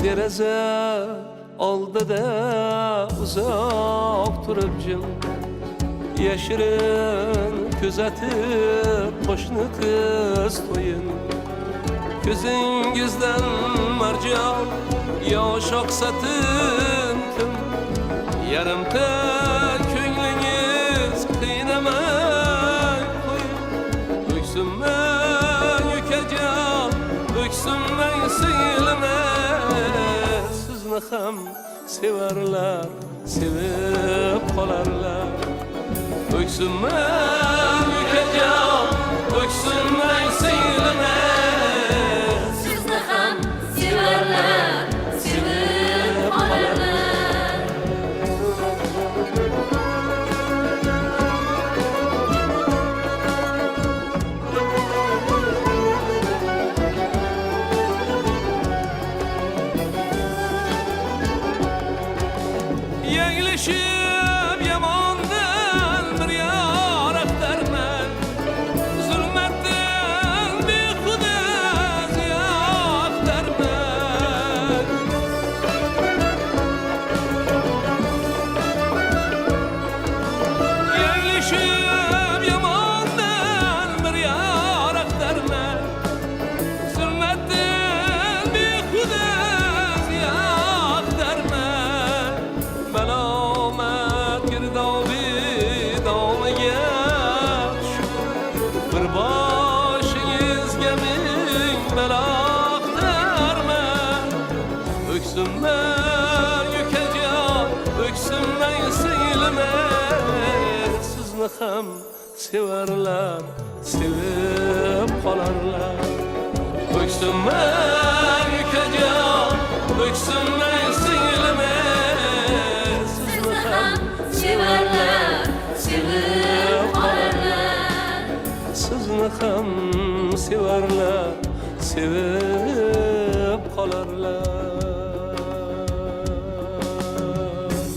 Deraza oldida uzoq turib jim yashirin kuzatib qo'shni qiz to'yin ko'zingizdan marjon yosh oqsa tim yarimta ko'nglingiz qiynamay qo'ying o'ksinmang ukajon o'ksinmang singlime sizni ham sevarlar sevib qolarlar o'ksinmang ukajon o'ksinmang singlime sizni ham sevarlar sevib qolarlar yanglishib yomondan bir yorak darman zulmatdan behuda ziyoq darman yanglishib yomondan bir yorak darman zulmatdan behuda ziyoq darman malomat girdobi domiga bir boshingizga ming baloq darman o'ksinmang ukajon o'ksinmang singlime sizni ham sevarlar sevib qolarlar o'ksinmang ukajon o'ksinmang singlime sizni ham sevarlar sevib qolarlar sizni ham sevarlar sevib